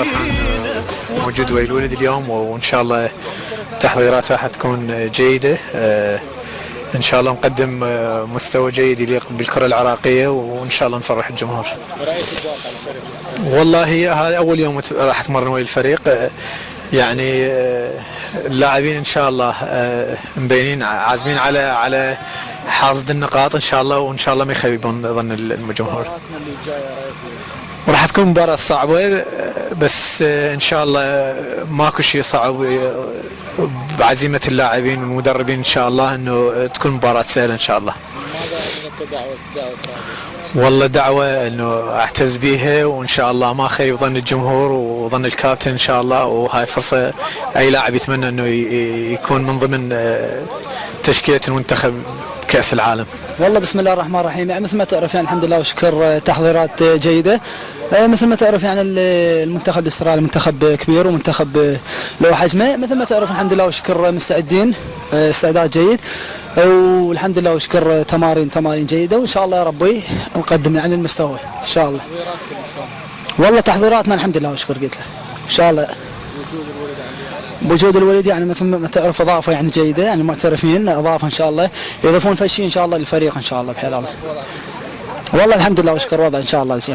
فرحان موجود ويا الولد اليوم، وان شاء الله تحضيراته حتكون جيده. ان شاء الله نقدم مستوى جيد يليق بالكره العراقيه، وان شاء الله نفرح الجمهور. والله هذا اول يوم راح اتمرن ويا الفريق، يعني اللاعبين ان شاء الله مبينين عازمين على حصد النقاط ان شاء الله، وان شاء الله ما يخيبون ظن الجمهور. وراح تكون مباراة صعبة، بس ان شاء الله ماكو شيء صعب، بعزيمة اللاعبين والمدربين ان شاء الله انه تكون مباراة سهلة ان شاء الله. والله دعوة انه اعتز بيها، وان شاء الله ما خيب ظن الجمهور وظن الكابتن ان شاء الله، وهاي فرصة اي لاعب يتمنى انه يكون من ضمن تشكيلة المنتخب كأس العالم. والله بسم الله الرحمن الرحيم. يعني مثل ما تعرف يعني الحمد لله وشكر تحضيرات جيدة. مثل ما تعرف يعني المنتخب الاسترالي منتخب كبير ومنتخب له حجمه. مثل ما تعرف الحمد لله وشكر مستعدين استعداد جيد، والحمد لله وشكر تمارين جيدة، وان شاء الله يا ربي نقدم يعني المستوى ان شاء الله. والله تحضيراتنا الحمد لله وشكر قلت له ان شاء الله. وجود الولد يعني مثل ما تعرف اضافه يعني جيده، يعني معترفين اضافه ان شاء الله يضيفون شيء ان شاء الله للفريق ان شاء الله بحلال الله. والله الحمد لله وشكر وضع ان شاء الله زين.